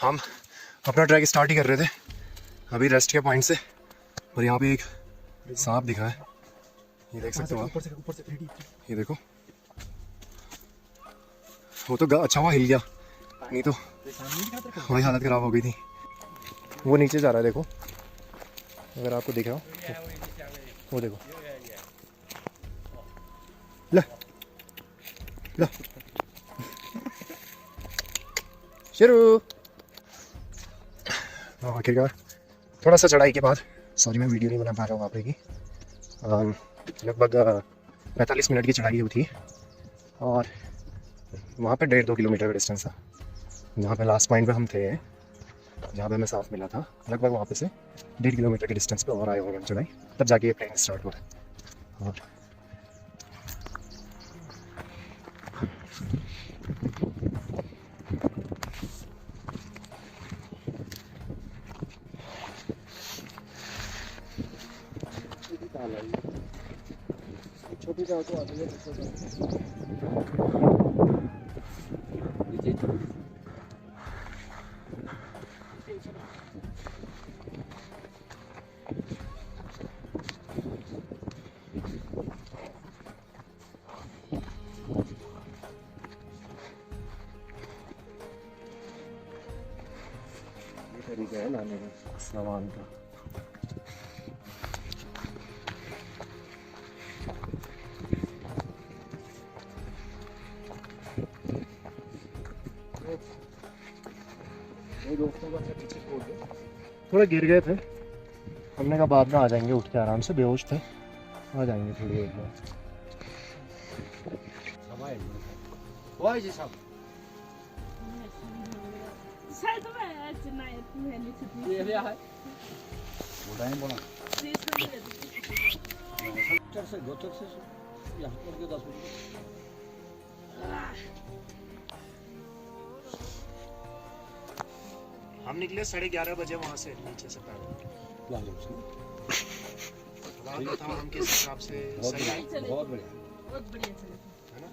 हम अपना track start ही कर रहे थे अभी रेस्ट के पॉइंट से, और यहाँ पे एक सांप दिखा है, ये देख सकते हो आप। ये देखो, वो तो अच्छा हुआ हिल गया, नहीं तो हमारी हालत ख़राब हो गई थी। वो नीचे जा रहा है, देखो अगर आपको दिख रहा हो वो देखो। ला ला शुरू। आखिरकार थोड़ा सा चढ़ाई के बाद, सॉरी मैं वीडियो नहीं बना पा रहा हूँ वहाँ पे की, लगभग 45 मिनट की चढ़ाई हुई थी, और वहाँ पे 1.5-2 किलोमीटर का डिस्टेंस था। जहाँ पे लास्ट पॉइंट पे हम थे, जहाँ पे हमें साफ मिला था, लगभग वहाँ पे से 1.5 किलोमीटर के डिस्टेंस पे और आए होंगे हम चढ़ाई, तब जाके ये ट्रेन स्टार्ट हुआ। और छोटी तो आती है तरीका है लाने का सामान का। थोड़ा गिर गए थे, हमने कहा बाद में आ जाएंगे, उठ के आराम से, बेहोश थे, आ जाएंगे थोड़ी देर में। हम निकले 11:30 बजे वहाँ से, नीचे से पैदल था हम किस हिसाब से। सही है, बहुत बढ़िया है ना।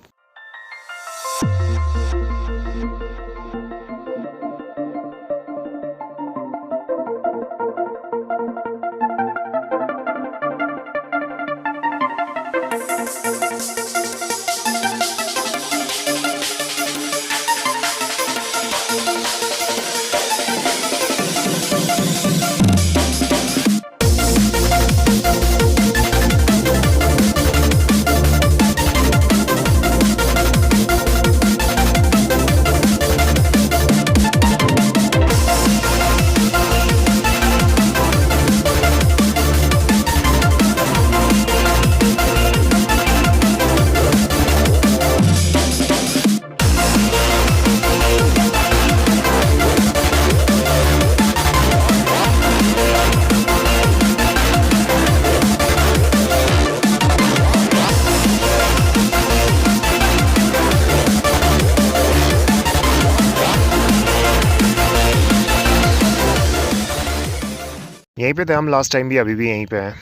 यहीं पे थे हम लास्ट टाइम भी, अभी भी यहीं पे हैं।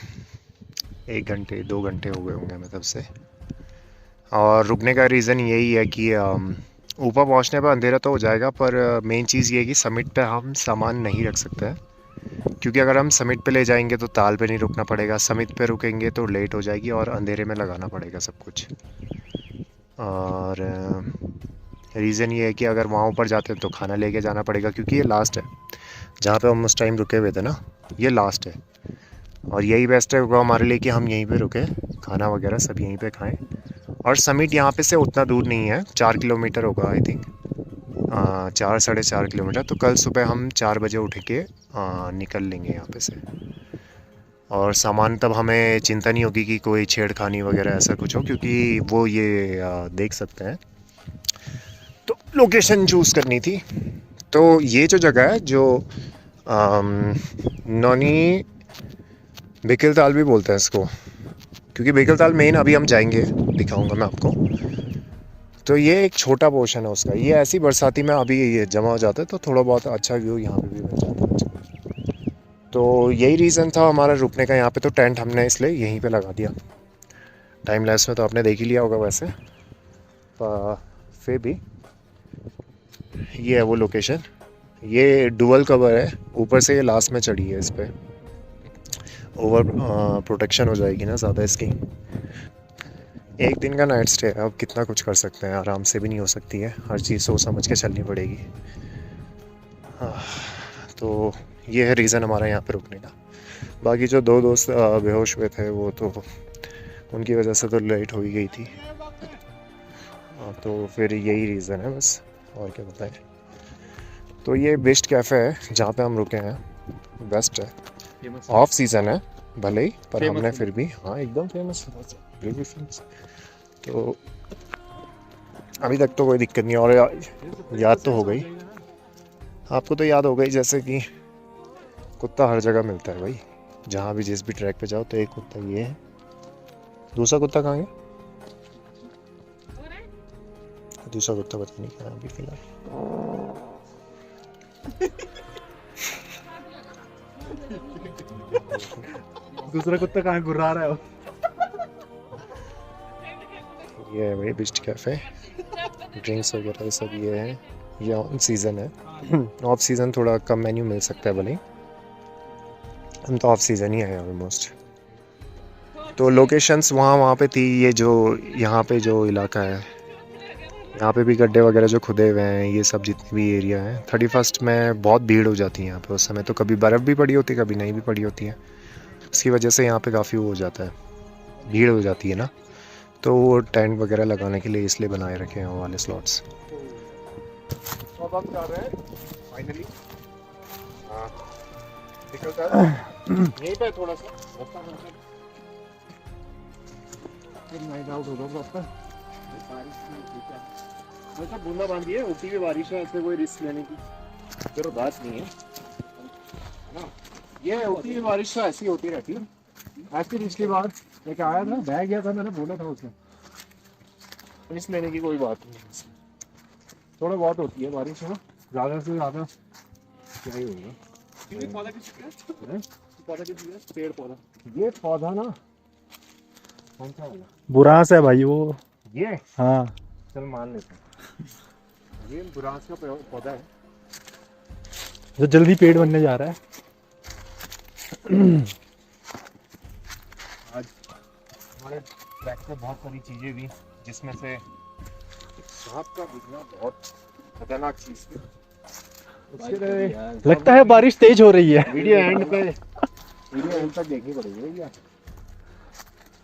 1 घंटे 2 घंटे हो गए होंगे हमें तब से। और रुकने का रीज़न यही है कि ऊपर पहुंचने पर अंधेरा तो हो जाएगा, पर मेन चीज़ ये है कि समिट पे हम सामान नहीं रख सकते हैं, क्योंकि अगर हम समिट पे ले जाएंगे तो ताल पे नहीं रुकना पड़ेगा, समिट पे रुकेंगे तो लेट हो जाएगी और अंधेरे में लगाना पड़ेगा सब कुछ। और रीज़न ये है कि अगर वहाँ ऊपर जाते हैं तो खाना लेके जाना पड़ेगा, क्योंकि ये लास्ट है जहाँ पे हम उस टाइम रुके हुए थे ना, ये लास्ट है। और यही बेस्ट है हमारे लिए कि हम यहीं पे रुके, खाना वगैरह सब यहीं पे खाएं। और समिट यहाँ पे से उतना दूर नहीं है, 4 किलोमीटर होगा आई थिंक, 4-4.5 किलोमीटर। तो कल सुबह हम 4 बजे उठ के निकल लेंगे यहाँ पे से, और सामान तब हमें चिंता नहीं होगी कि कोई छेड़खानी वगैरह ऐसा कुछ हो, क्योंकि वो ये देख सकते हैं। तो लोकेशन चूज़ करनी थी, तो ये जो जगह है जो नौनी बिकलताल भी बोलते हैं इसको, क्योंकि बिकलताल मेन अभी हम जाएंगे, दिखाऊंगा मैं आपको। तो ये एक छोटा पोर्शन है उसका, ये ऐसी बरसाती में अभी ये जमा हो जाता है, तो थोड़ा बहुत अच्छा व्यू यहाँ पे भी मिल जाता है। तो यही रीज़न था हमारा रुकने का यहाँ पे, तो टेंट हमने इसलिए यहीं पे लगा दिया। टाइम लैप्स में तो आपने देख ही लिया होगा वैसे, फिर भी ये है वो लोकेशन ये डुअल कवर है, ऊपर से ये लास्ट में चढ़ी है, इस पर ओवर प्रोटेक्शन हो जाएगी ना ज़्यादा इसकी। एक दिन का नाइट स्टे है, अब कितना कुछ कर सकते हैं, आराम से भी नहीं हो सकती है, हर चीज़ सोच समझ के चलनी पड़ेगी। हाँ, तो ये है रीज़न हमारा यहाँ पे रुकने का। बाकी जो दो दोस्त बेहोश हुए थे वो तो उनकी वजह से तो लेट हो ही गई थी। तो फिर यही रीज़न है बस, और क्या बताएं। तो ये बेस्ट कैफ़े है जहाँ पे हम रुके हैं, बेस्ट है। ऑफ सीज़न है भले ही, पर हमने फिर भी, हाँ एकदम फेमस है, बिल्कुल फेमस। तो अभी तक तो कोई दिक्कत नहीं। और याद तो हो गई आपको, तो याद हो गई जैसे कि कुत्ता हर जगह मिलता है भाई, जहाँ भी जिस भी ट्रैक पे जाओ तो एक कुत्ता ये है। दूसरा कुत्ता कहाँ गया? दूसरा कुत्ता पता नहीं कहाँ अभी फिलहाल। दूसरा कुत्ता कहाँ घुरा रहा है? ये है भाई बेस्ट कैफ़े, ड्रिंक्स वगैरह सब ये है। ये ऑन सीज़न है, ऑफ सीज़न थोड़ा कम मेन्यू मिल सकता है भले ही, हम तो ऑफ सीज़न ही है ऑलमोस्ट। तो लोकेशंस वहाँ पे थी, ये जो यहाँ पे जो इलाका है, यहाँ पे भी गड्ढे वगैरह जो खुदे हुए हैं, ये सब जितनी भी एरिया है। 31st में बहुत भीड़ हो जाती है यहाँ पे, उस समय तो कभी बर्फ़ भी पड़ी होती है, कभी नहीं भी पड़ी होती है, उसकी वजह से यहाँ पे काफ़ी वो हो जाता है, भीड़ हो जाती है ना। तो वो टेंट वगैरह लगाने के लिए इसलिए बनाए रखे हैं वो वाले स्लॉट्स। अब हम जा रहे हैं फाइनली, यहीं पे थोड़ा सा रास्ता नाइट आउट होगा रास्ता। वैसे बूंदाबांदी है, होती हुई बारिश है, ऐसे कोई रिस्क लेने की जरूर बात नहीं है ना। ये होती हुई बारिश तो ऐसी होती रहती है। ऐसी पिछली बार लेके आया था, बह गया था, मैंने बोला था उसमें, रिस्क लेने की कोई बात नहीं है। थोड़ा बहुत होती है बारिश है ना, ज़्यादा से ज़्यादा क्या ही होगा। पौधा किसी है? पेड़ पौधा, ये पौधा ना कौन सा वाला? बुरांस है भाई वो। ये हाँ, चल मान लेते हैं, ये बुरांस का पौधा है जो जल्दी पेड़ बनने जा रहा है। आज हमारे ट्रैक पे बहुत सारी चीज़ें भी, जिसमें से सांप का दिखना बहुत खतरनाक चीज़ थी। उसके लिए लगता है बारिश तेज हो रही है। वीडियो एंड तक देखनी पड़ेगी भैया।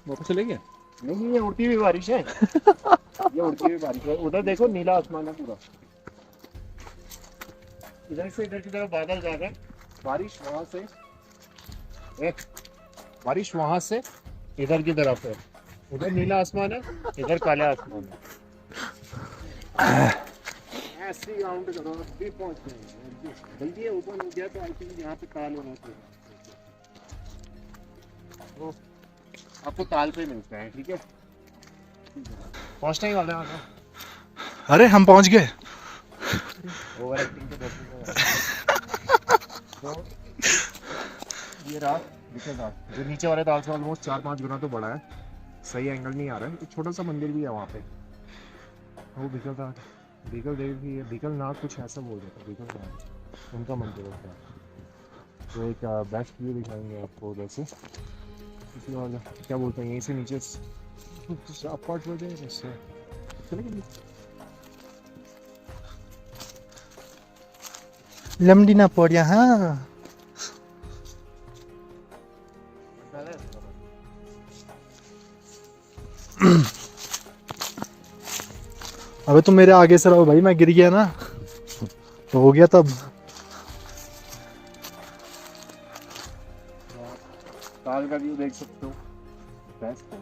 वापस चले गए? नहीं, ये उड़ती हुई बारिश है, ये उड़ती हुई बारिश है। उधर देखो नीला आसमान है पूरा, इधर से इधर की तरफ बादल जा रहे हैं, बारिश वहां से बारिश वहां से इधर की तरफ है, उधर नीला आसमान है, इधर काला आसमान है। ऐसे राउंड करो, अभी पहुंच गए, जल्दी ओपन हो गया तो आई थिंक यहाँ पे ताल होना चाहिए, तो आपको ताल पे मिलता है, ठीक है। पहुंचने ही वाले हैं। अरे हम पहुंच गए। ओवर एक्टिंग तो ये रात दिखेगा, जो नीचे वाले ताल से ऑलमोस्ट 4-5 गुना तो बड़ा है, सही एंगल नहीं आ रहा है। एक छोटा सा मंदिर भी है वहाँ पे, वो बीकल देवी, बीकल नाग कुछ ऐसा बोल रहा था, बीकल नाग उनका मंदिर है। तो एक बेस्ट व्यू दिखाएंगे आपको उधर से, इसलिए और क्या बोलते हैं, यहीं से नीचे अपार्ट हो जाए उससे चलेंगे। लमडी ना पड़ यहाँ। अबे तुम मेरे आगे से रहो भाई, मैं गिर गया ना तो हो गया तब। ताल का व्यू देख सकते हो, बेस्ट है,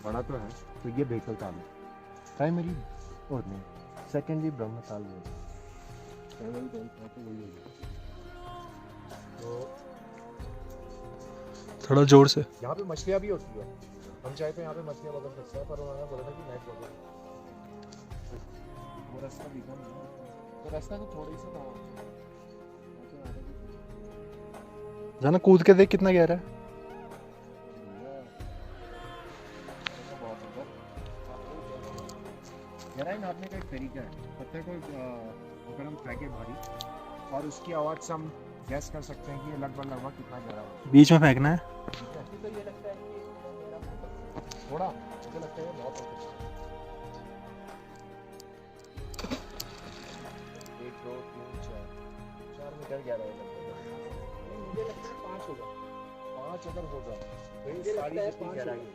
बड़ा तो है। तो ये बेकल ताल है, प्राइमरी और नहीं सेकेंडरी ब्रह्म ताल है, प्राइमरी ताल तो वही है। तो थोड़ा जोर से। यहाँ पे मछलियाँ भी होती है, हम चाहे तो यहाँ पे मछलियाँ पकड़ सकते हैं, पर उन्होंने बोला था कि नेट पकड़ो। वो रास्ता दिखा नहीं, तो रास्ता तो थोड़ी सा था, जाना कूद के देख कितना गहरा है। गहराई नापने का एक तरीका है, पत्थर को अगर हम फेंके भारी और उसकी आवाज़ से हम गैस कर सकते हैं कि ये लगभग लगभग कितना गहरा होगा। बीच में फेंकना है। तो ये लगता है कि थोड़ा मुझे लगता है बहुत हो सकता है। 1 2 3 4 मीटर गहरा है लगभग। मुझे लगता है 5 होगा। 5 अगर होगा तो ये साड़ी जितनी गहराई है।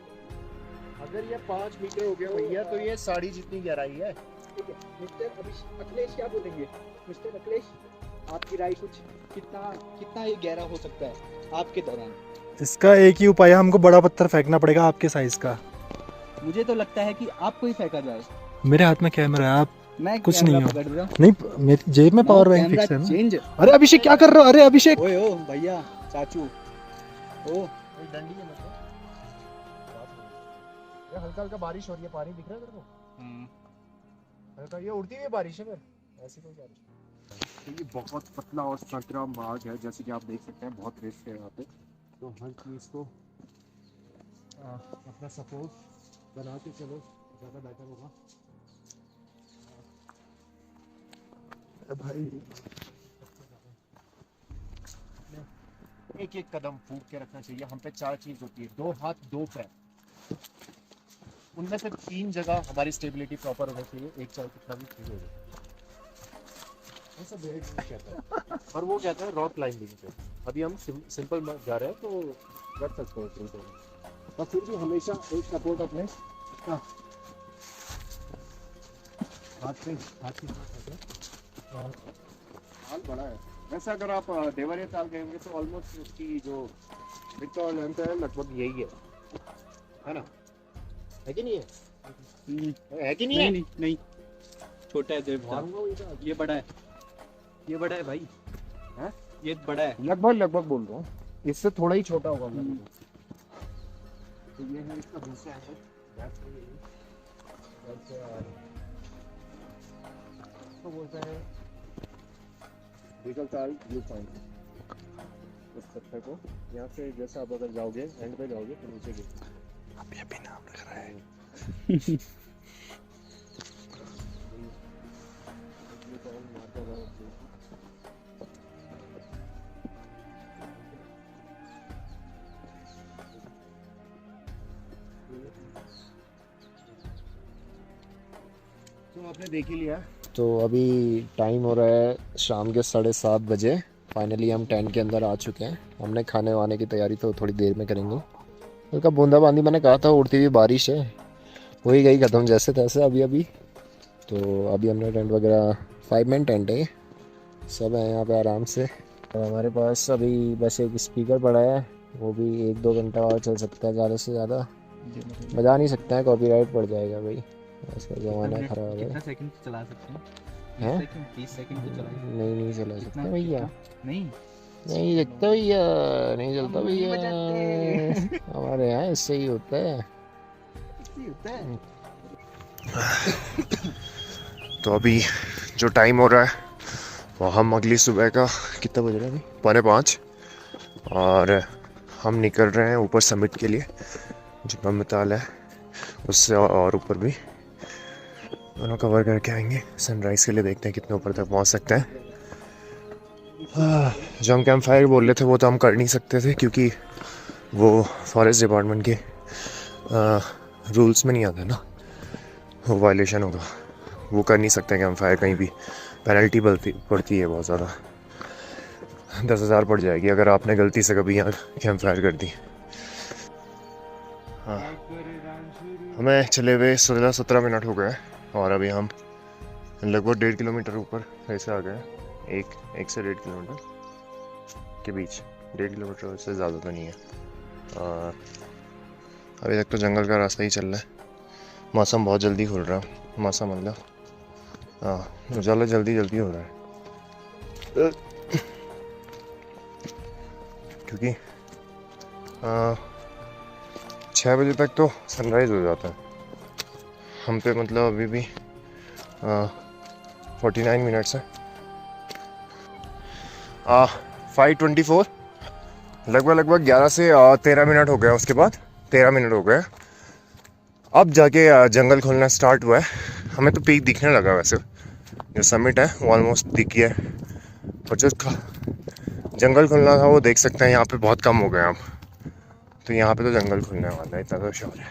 अगर ये 5 मीटर हो गया भैया तो ये साड़ी जितनी गहराई है। ठीक है मिस्टर अखिलेश क्या बोलेंगे? मिस्टर अखिलेश आपकी राय कुछ कितना कितना ये गहरा हो सकता है आपके दौरान? इसका एक ही उपाय है, हमको बड़ा पत्थर फेंकना पड़ेगा आपके साइज का। मुझे तो लगता है कि आपको ही फेंका जाए। मेरे हाथ में कैमरा है, आप मैं कुछ कैमरा नहीं हो। पकड़ रहा हूँ। नहीं मेरी जेब में पावर बैंक कैमरा फिक्स है ना। चेंज। अरे अभिषेक क्या कर रहे हो? अरे अभिषेक ओए ओ भैया चाचू ओ कोई डंडी है मतलब ये हल्का हल्का बारिश हो रही है। पानी दिख रहा है तेरे को? हल्का ये उड़ती हुई बारिश है फिर ऐसी कोई बारिश। तो ये बहुत पतला और संकरा मार्ग है जैसे कि आप देख सकते हैं। बहुत रेत है यहाँ पे तो हर चीज़ को अपना सपोर्ट बना के चलो ज़्यादा बेटर होगा। भाई एक एक कदम फूक के रखना चाहिए। हम पे 4 चीज़ होती है, 2 हाथ 2 पैर। उनमें से 3 जगह हमारी स्टेबिलिटी प्रॉपर होनी चाहिए। एक चाहे कितना भी ठीक हो जाए ऐसा बेड नहीं कहता है और वो कहता है रॉक क्लाइंबिंग पे। अभी हम सिंपल जा रहे हैं तो कर सकते हैं सिंपल, पर फिर भी हमेशा एक सपोर्ट अपने हाथ पे हाथ के साथ रखें। हाल बड़ा है वैसे। अगर आप देवरिया ताल गए होंगे तो ऑलमोस्ट उसकी जो विड्थ और लेंथ है लगभग यही है ना? है कि नहीं है? है कि नहीं है? नहीं नहीं छोटा है देव। ये बड़ा है, ये बड़ा है भाई। हैं? ये बड़ा है। लगभग बोल रहा हूँ, इससे थोड़ा ही छोटा होगा। तो ये है इसका दूसरा है तो बोलते हैं ताल व्यू पॉइंट। उस पत्थर को यहाँ से जैसे आप अगर जाओगे एंड पे जाओगे तो नीचे गिर अभी अभी नाम लिख रहा है। तो आपने देख ही लिया। तो अभी टाइम हो रहा है शाम के 7:30 बजे। फाइनली हम टेंट के अंदर आ चुके हैं। हमने खाने वाने की तैयारी तो थोड़ी देर में करेंगे। हल्का बूंदाबांदी मैंने कहा था उड़ती हुई बारिश है, हो ही गई ख़त्म जैसे तैसे अभी। तो अभी हमने टेंट वगैरह 5 मैन टेंट है, सब है यहाँ पे आराम से। और हमारे पास अभी बस एक स्पीकर पड़ा है, वो भी 1-2 घंटा और चल सकता है ज़्यादा से ज़्यादा। बजा नहीं सकते हैं, कॉपीराइट पड़ जाएगा भाई, ऐसा ज़माना ख़राब है। कितना सेकंड चला सकते हैं? हैं? 30 सेकंड तो चला नहीं चला सकते भैया। नहीं नहीं चलता भैया, नहीं चलता भैया। हमारे यहाँ इससे ही होता है। तो अभी जो टाइम हो रहा है वो हम अगली सुबह का कितना बज रहा है अभी 4:45 और हम निकल रहे हैं ऊपर समिट के लिए जो नैनीताल है उससे और ऊपर भी दोनों कवर करके आएंगे। सनराइज़ के लिए देखते हैं कितने ऊपर तक पहुंच सकते हैं। जो हम कैंप फायर बोल रहे थे वो तो हम कर नहीं सकते थे क्योंकि वो फॉरेस्ट डिपार्टमेंट के रूल्स में नहीं आता ना, वो वायलेशन होगा, वो कर नहीं सकते कैंप फायर। कहीं भी पेनल्टी पड़ती है बहुत ज़्यादा, 10,000 पड़ जाएगी अगर आपने गलती से कभी यहाँ कैंप फायर कर दी। हाँ हमें चले हुए 16-17 मिनट हो गए और अभी हम लगभग 1.5 किलोमीटर ऊपर ऐसे आ गए। एक से 1.5 किलोमीटर के बीच, 1.5 किलोमीटर से ज़्यादा तो नहीं है। और अभी तक तो जंगल का रास्ता ही चल रहा है। मौसम बहुत जल्दी खुल रहा है, मौसम मतलब हाँ उजाला जल्दी हो रहा है क्योंकि 6 बजे तक तो सनराइज़ हो जाता है। हम पे मतलब अभी भी 49 मिनट्स है। 5:24 लगभग 11 से 13 मिनट हो गया। उसके बाद 13 मिनट हो गए, अब जाके जंगल खुलना स्टार्ट हुआ है। हमें तो पीक दिखने लगा, वैसे जो समिट है वो ऑलमोस्ट दिख गया है। और जो जंगल खुलना था वो देख सकते हैं यहाँ पे बहुत कम हो गए अब। तो यहाँ पे तो जंगल खुलने वाला है, इतना तो श्योर है।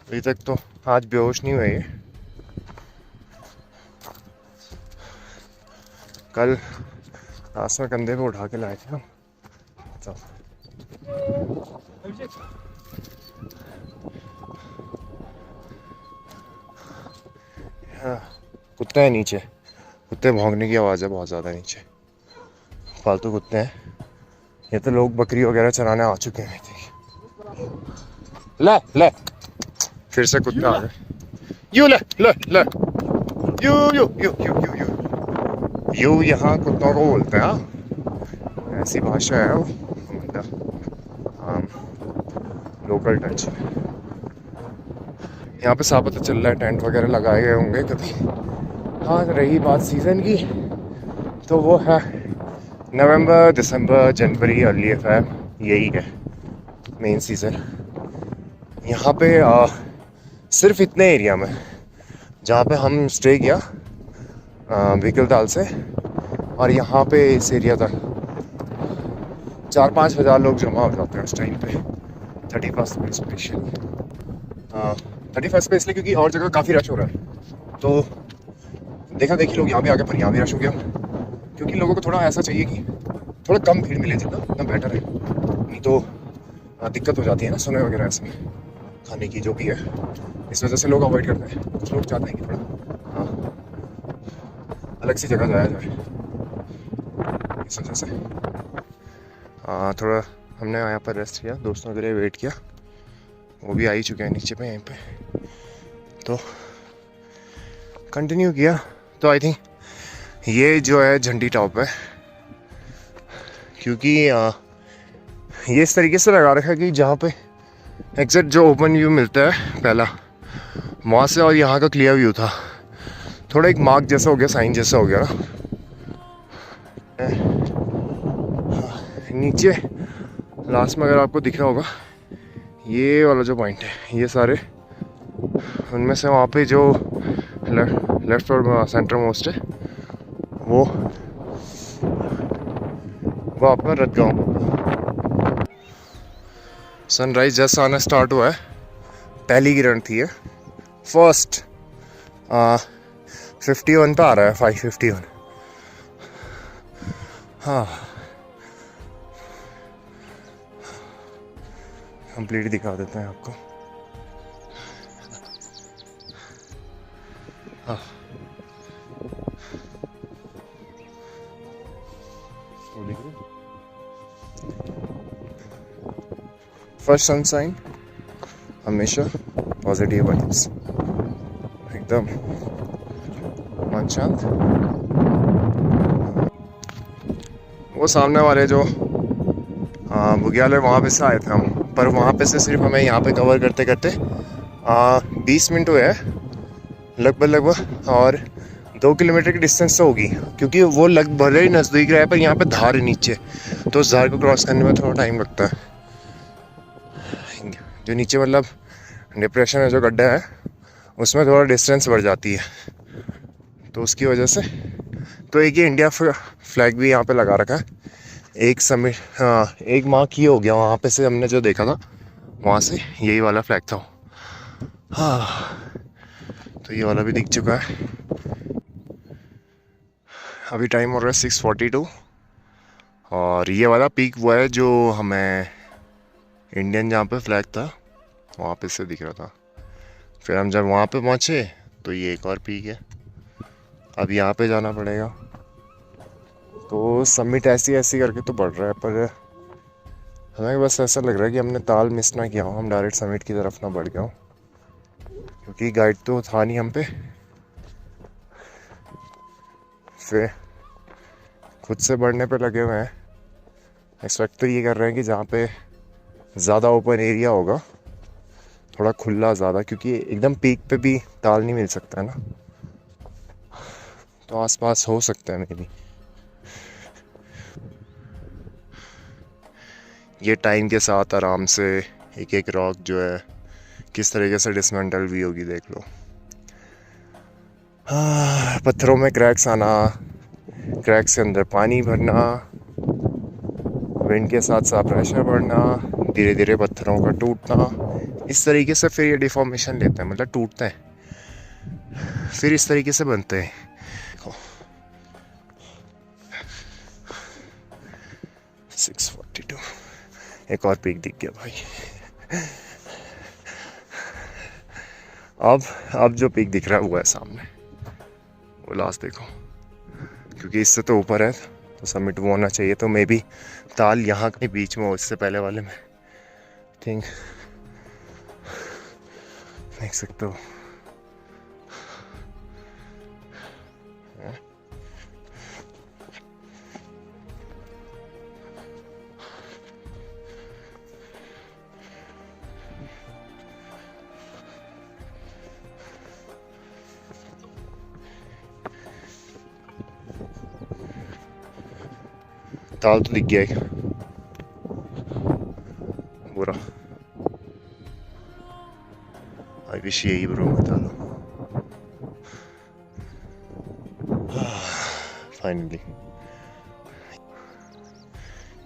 अभी तक तो आज बेहोश नहीं हुए ये। कल रात में कंधे पे उठा के लाए थे हम। तो हाँ, कुत्ते हैं नीचे, कुत्ते भौंकने की आवाज़ है बहुत ज़्यादा नीचे, फालतू कुत्ते हैं। ये तो लोग बकरी वगैरह चराने आ चुके हैं। ले ले फिर से कुत्ते आ गए। यू ले ले ले you you you you you you you यहाँ कुत्तों को बोलते हैं। ऐसी भाषा है वो, लोकल टच। यहाँ पे साफ पता चल रहा है टेंट वगैरह लगाए गए होंगे कभी। हाँ, रही बात सीज़न की, तो वो है नवंबर, दिसंबर, जनवरी, अर्ली फेब, यही है मेन सीज़न। यहाँ पे सिर्फ इतने एरिया में जहाँ पे हम स्टे किया व्हीकल ताल से, और यहाँ पे इस एरिया तक 4-5 हज़ार लोग जमा हो जाते हैं उस टाइम पे 31st पे स्पेशली। 31st पे इसलिए क्योंकि और जगह काफ़ी रश हो रहा है, तो देखा देखी लोग यहाँ भी आ गए, पर यहाँ भी रश हो गया। क्योंकि लोगों को थोड़ा ऐसा चाहिए कि थोड़ा कम भीड़ मिले, जितना उतना बेटर है। नहीं तो दिक्कत हो जाती है ना सोने वगैरह ऐसे में, खाने की जो भी है, इस वजह से लोग अवॉइड करते हैं। कुछ लोग चाहते हैं कि थोड़ा अलग सी जगह जाया जाए, इस वजह से थोड़ा हमने यहाँ पर रेस्ट किया, दोस्तों के लिए वेट किया। वो भी आ ही चुके हैं नीचे पे, यहीं पे, तो कंटिन्यू किया। तो आई थिंक ये जो है झंडी टॉप है, क्योंकि ये इस तरीके से लगा रखा है कि जहाँ पे एग्जैक्ट जो ओपन व्यू मिलता है पहला, वहाँ से और यहाँ का क्लियर व्यू था, थोड़ा एक मार्क जैसा हो गया, साइन जैसा हो गया ना। नीचे लास्ट में अगर आपको दिख रहा होगा ये वाला जो पॉइंट है, ये सारे उनमें से वहाँ पे जो लेफ्ट और सेंटर मोस्ट है वो आपका रतगांव होगा। सनराइज जैसा आना स्टार्ट हुआ है, पहली किरण थी ये, फर्स्ट 51 पे आ रहा है, 551। हाँ, कंप्लीट दिखा देते हैं आपको। हाँ, फर्स्ट सनसाइन हमेशा पॉजिटिव वाइब्स, एकदम मन शांत। वो सामने वाले जो बुग्याल है वहाँ पे से आए थे हम, पर वहाँ पे से सिर्फ हमें यहाँ पे कवर करते करते 20 मिनट हुए हैं लगभग, और 2 किलोमीटर की डिस्टेंस तो होगी, क्योंकि वो भले ही नज़दीक रहा है, पर यहाँ पे धार है नीचे, तो उस धार को क्रॉस करने में थोड़ा टाइम लगता है। जो नीचे मतलब डिप्रेशन है, जो गड्ढा है, उसमें थोड़ा डिस्टेंस बढ़ जाती है, तो उसकी वजह से। तो एक ये इंडिया फ्लैग भी यहाँ पे लगा रखा है, एक समय, हाँ, एक माह की हो गया वहाँ पे से हमने जो देखा था, वहाँ से यही वाला फ्लैग था। हाँ, तो ये वाला भी दिख चुका है। अभी टाइम हो रहा है 6:42, और ये वाला पीक वो है जो हमें इंडियन जहाँ पे फ्लैग था वहाँ पे से दिख रहा था। फिर हम जब वहाँ पे पहुँचे तो ये एक और पीक है, अब यहाँ पे जाना पड़ेगा। तो समिट ऐसी करके तो बढ़ रहा है, पर हमें बस ऐसा लग रहा है कि हमने ताल मिस ना किया हो, हम डायरेक्ट समिट की तरफ ना बढ़ गया हो, क्योंकि गाइड तो था नहीं हम पे। फिर खुद से बढ़ने पे लगे हुए हैं। एक्सपेक्ट तो ये कर रहे हैं कि जहाँ पे ज़्यादा ओपन एरिया होगा, थोड़ा खुला ज़्यादा, क्योंकि एकदम पीक पे भी ताल नहीं मिल सकता है ना, तो आसपास हो सकता है मे बी। ये टाइम के साथ आराम से एक एक रॉक जो है किस तरीके से डिसमेंटल भी होगी, देख लो। पत्थरों में क्रैक्स आना, क्रैक्स के अंदर पानी भरना, विंड के साथ साथ प्रेशर बढ़ना, धीरे धीरे पत्थरों का टूटना, इस तरीके से फिर ये डिफॉर्मेशन लेते हैं, मतलब टूटते हैं, फिर इस तरीके से बनते हैं। 642 एक और पीक दिख गया भाई। अब जो पीक दिख रहा है वो है सामने, वो लास्ट देखो, क्योंकि इससे तो ऊपर है तो समिट वो होना चाहिए, तो मे बी ताल यहाँ कहीं बीच में हो, इससे पहले वाले में थिंक देख सकते हो। ताल तो दिख गया है पूरा। आई विश यही ब्रो बता दो फाइनली।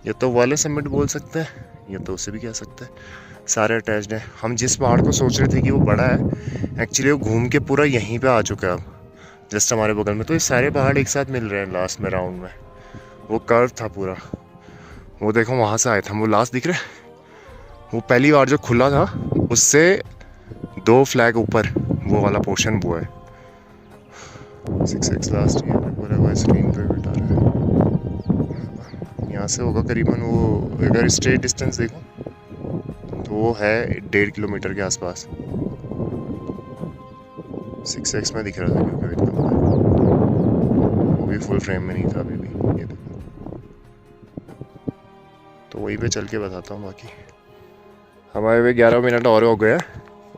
ये तो वाले समिट बोल सकते हैं, ये तो उसे भी कह सकते हैं, सारे अटैच्ड हैं। हम जिस पहाड़ को सोच रहे थे कि वो बड़ा है, एक्चुअली वो घूम के पूरा यहीं पे आ चुका है अब, जस्ट हमारे बगल में। तो ये सारे पहाड़ एक साथ मिल रहे हैं लास्ट में राउंड में। वो कर्व था पूरा, वो देखो वहाँ से आए थे हम, वो लास्ट दिख रहे, वो पहली बार जो खुला था उससे 2 फ्लैग ऊपर वो वाला पोर्शन वो है। 6x लास्ट ईयर स्क्रीन पे बिठा रहा है। यहाँ से होगा करीबन, वो अगर स्ट्रेट डिस्टेंस देखो तो वो है 1.5 किलोमीटर के आसपास। 6x में दिख रहा था क्योंकि एकदम वो भी फुल फ्रेम में नहीं था अभी भी। ये देखो, तो वहीं पे चल के बताता हूँ बाकी। हमारे वे 11 मिनट और हो गया।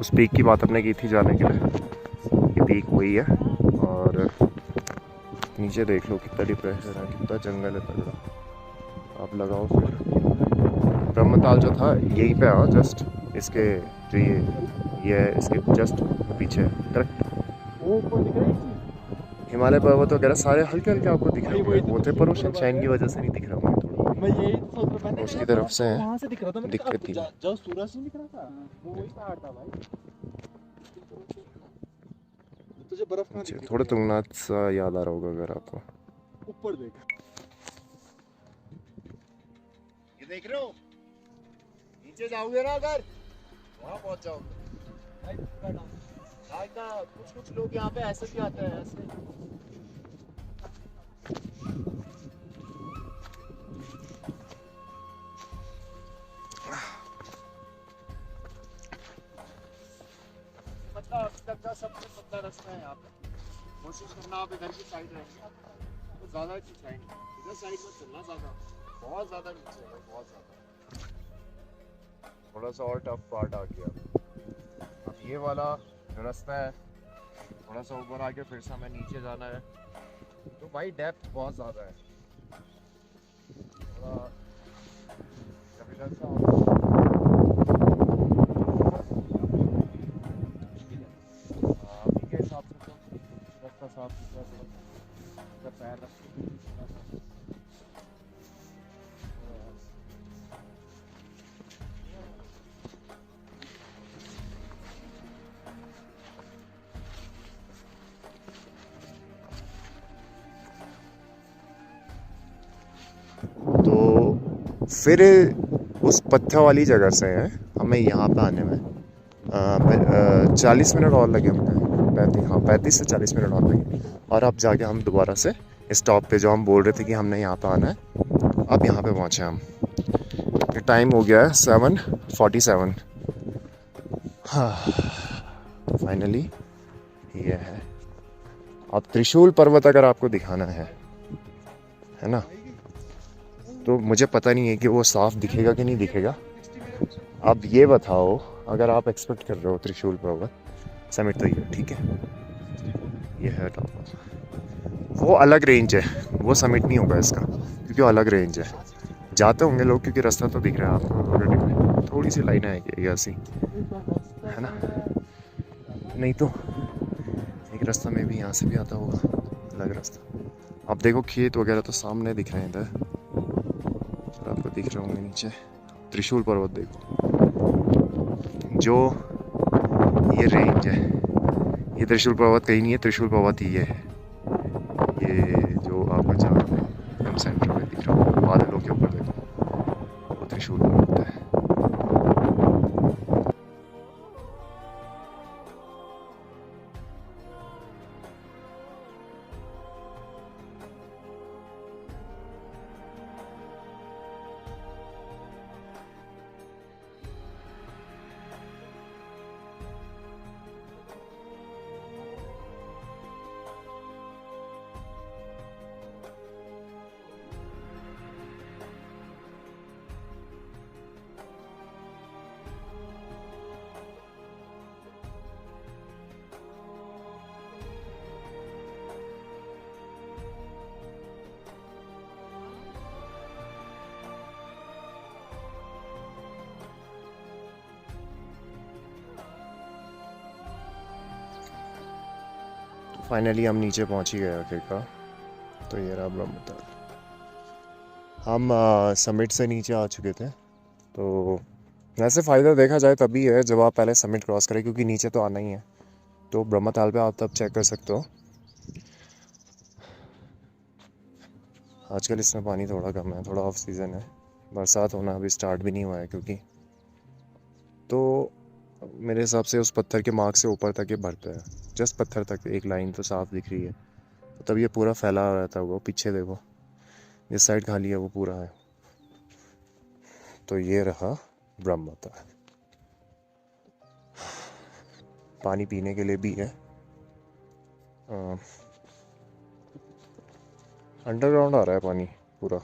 उस पीक की बात हमने की थी जाने के लिए, ये पीक वही है। और नीचे देख लो कितना डिप्रेशन है, कितना जंगल है तगड़ा। आप लगाओ फिर ब्रह्मताल जो था यहीं पे आओ, जस्ट इसके जो ये है इसके जस्ट पीछे करेक्ट। वो ऊपर दिख रहा है हिमालय पर्वत वगैरह सारे हल्के हल्के आपको दिख रहे होते, पर वो सनशाइन की वजह से नहीं दिख रहा मुझे थोड़ा। मैं यही सोच रहा था, उसकी तरफ से वहां से दिख रहा था, दिक्कत थी। जब सूरज नहीं दिख रहा था वो वही पहाड़ था भाई। तुझे बर्फ कहाँ दिख रही थोड़ा तुंगनाथ सा याद आ रहा होगा अगर आपको। ऊपर देख, ये देख रहे हो, नीचे जाओगे ना अगर वहाँ पहुँच जाओगे। कुछ लोग यहाँ पे ऐसे भी आते हैं ऐसे। मतलब अब तक का सबसे पतला रास्ता है यहाँ पे। कोशिश करना आप इधर की साइड रहेंगे तो ज़्यादा खिंचाई नहीं, इधर साइड में चलना ज़्यादा, बहुत ज़्यादा नीचे है, बहुत ज़्यादा। थोड़ा सा और टफ पार्ट आ गया। अब ये वाला जो रास्ता है थोड़ा सा ऊपर आके फिर से हमें नीचे जाना है, तो भाई डेप्थ बहुत ज़्यादा है। थोड़ा जब इधर से अभी के हिसाब से तो रास्ता साफ सुथरा, थोड़ा पैर रखते तो फिर उस पत्थर वाली जगह से है हमें यहाँ पे आने में 40 मिनट और लगे होंगे, 35 से 40 मिनट और लगे। और अब जाके हम दोबारा से स्टॉप पे जो हम बोल रहे थे कि हमने यहाँ पे आना है, अब यहाँ पे पहुँचे हम। टाइम हो गया है 7:47। हाँ फाइनली ये है। अब त्रिशूल पर्वत अगर आपको दिखाना है ना, तो मुझे पता नहीं है कि वो साफ दिखेगा कि नहीं दिखेगा। अब ये बताओ, अगर आप एक्सपेक्ट कर रहे हो त्रिशूल पर्वत समिट, तो ये ठीक है, ये है टॉप। वो अलग रेंज है, वो समिट नहीं होगा इसका, क्योंकि वो अलग रेंज है। जाते होंगे लोग क्योंकि रास्ता तो दिख रहा है आपको ऑलरेडी, थोड़ी सी लाइन आएगी ऐसी, है ना। नहीं तो एक रास्ता में भी यहाँ से भी आता होगा, अलग रास्ता। अब देखो खेत वगैरह तो सामने दिख रहे हैं इधर, और आपको दिख रहे होंगे नीचे त्रिशूल पर्वत। देखो जो ये रेंज है, ये त्रिशूल पर्वत कहीं नहीं है, त्रिशूल पर्वत ही ये है। ये जो आपको जहाँ पे एकदम सेंटर में दिख रहा होगा बादलों के ऊपर, देखो वो त्रिशूल पर्वत है। फाइनली हम नीचे पहुंच ही गए आखिर का। तो ये रहा ब्रह्मताल। हम समिट से नीचे आ चुके थे। तो वैसे फ़ायदा देखा जाए तभी है जब आप पहले समिट क्रॉस करें, क्योंकि नीचे तो आना ही है। तो ब्रह्मताल पे आप तब चेक कर सकते हो। आजकल इसमें पानी थोड़ा कम है, थोड़ा ऑफ सीज़न है, बरसात होना अभी स्टार्ट भी नहीं हुआ है क्योंकि। तो मेरे हिसाब से उस पत्थर के मार्ग से ऊपर तक ये भरता है, जस्ट पत्थर तक एक लाइन तो साफ दिख रही है। तो तब ये पूरा फैला रहता होगा। पीछे देखो जिस साइड खाली है वो पूरा है। तो ये रहा ब्रह्मताल। पानी पीने के लिए भी है। अंडरग्राउंड आ रहा है पानी पूरा।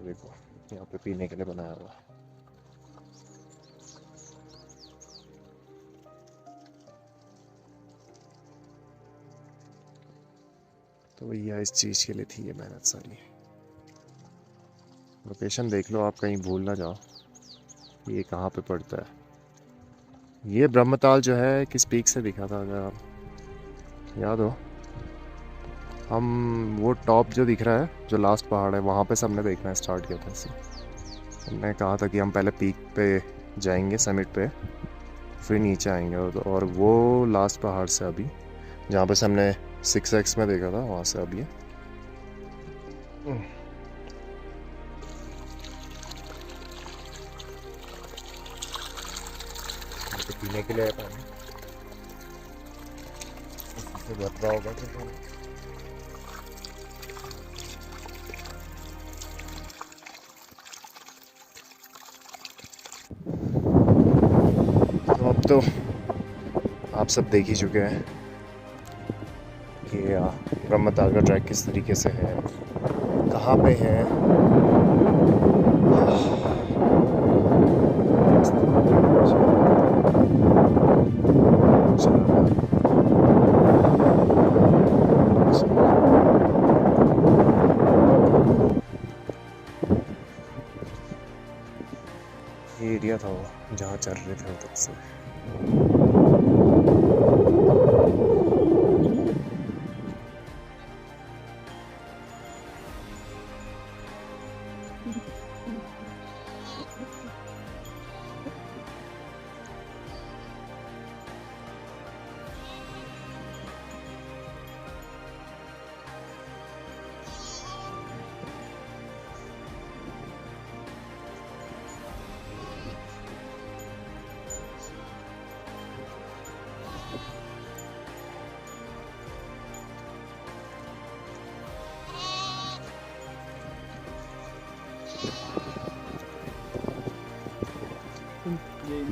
देखो यहाँ पे पीने के लिए बनाया हुआ है। तो भैया इस चीज़ के लिए थी ये मेहनत सारी। लोकेशन देख लो आप, कहीं भूल ना जाओ ये कहाँ पे पड़ता है। ये ब्रह्मताल जो है किस पीक से दिखा था अगर आप याद हो। हम वो टॉप जो दिख रहा है, जो लास्ट पहाड़ है, वहाँ पे सबने देखना स्टार्ट किया था इसे। हमने कहा था कि हम पहले पीक पे जाएंगे, समिट पे, फिर नीचे आएंगे। और वो लास्ट पहाड़ से अभी जहाँ पे हमने 6x में देखा था, वहाँ से अभी है। तो पीने के लिए पानी भर रहा होगा तो अब तो आप सब देख ही चुके हैं कि ब्रह्मताल का ट्रैक किस तरीके से है, कहाँ पे है। ये एरिया था वो जहाँ चल रहे थे तब से।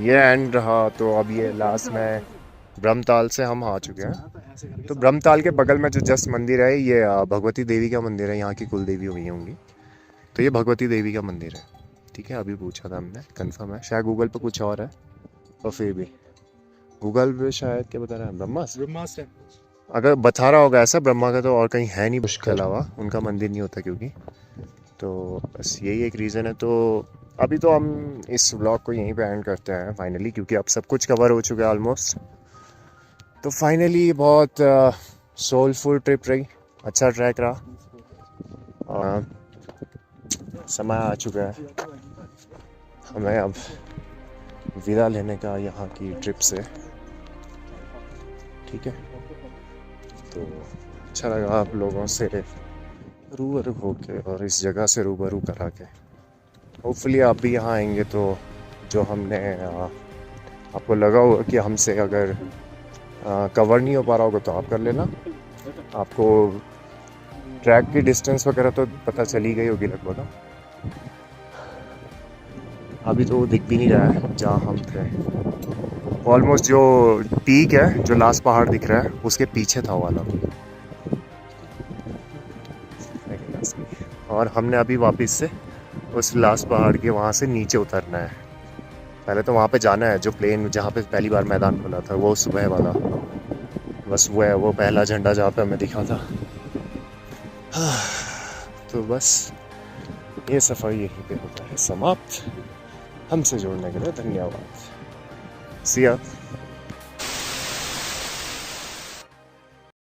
ये एंड रहा। तो अब ये लास्ट में ब्रह्मताल से हम आ चुके हैं। तो ब्रह्मताल के बगल में जो जस्ट मंदिर है, ये भगवती देवी का मंदिर है, यहाँ की कुल देवी हुई होंगी। तो ये भगवती देवी का मंदिर है, ठीक है। अभी पूछा था हमने, कंफर्म है। शायद गूगल पे कुछ और है, और फिर भी गूगल पे शायद क्या बता रहा है, ब्रह्मास्त्र। अगर बता रहा होगा ऐसा, ब्रह्मा का तो और कहीं है नहीं, उसके अलावा उनका मंदिर नहीं होता क्योंकि। तो बस यही एक रीज़न है। तो अभी तो हम इस व्लॉग को यहीं पे एंड करते हैं फाइनली, क्योंकि अब सब कुछ कवर हो चुका है ऑलमोस्ट। तो फाइनली बहुत सोलफुल ट्रिप रही, अच्छा ट्रैक रहा। समय आ चुका है हमें अब विदा लेने का यहाँ की ट्रिप से, ठीक है। तो अच्छा लगा आप लोगों से रूबरू होके और इस जगह से रूबरू करा के। होपफुली आप भी यहाँ आएंगे तो जो हमने आपको लगा होगा कि हमसे अगर कवर नहीं हो पा रहा होगा तो आप कर लेना। आपको ट्रैक की डिस्टेंस वगैरह तो पता चली गई होगी लगभग। अभी तो दिख भी नहीं रहा है जहाँ हम थे। ऑलमोस्ट जो पीक है, जो लास्ट पहाड़ दिख रहा है, उसके पीछे था वाला। और हमने अभी वापस से उस लास्ट पहाड़ के वहाँ से नीचे उतरना है। पहले तो वहाँ पे जाना है, जो प्लेन जहाँ पे पहली बार मैदान खुला था, वो सुबह वाला, बस वो है, वो पहला झंडा जहाँ पे हमें दिखा था। तो बस ये सफ़र यहीं पे होता है समाप्त। हमसे जुड़ने के लिए धन्यवाद। See ya।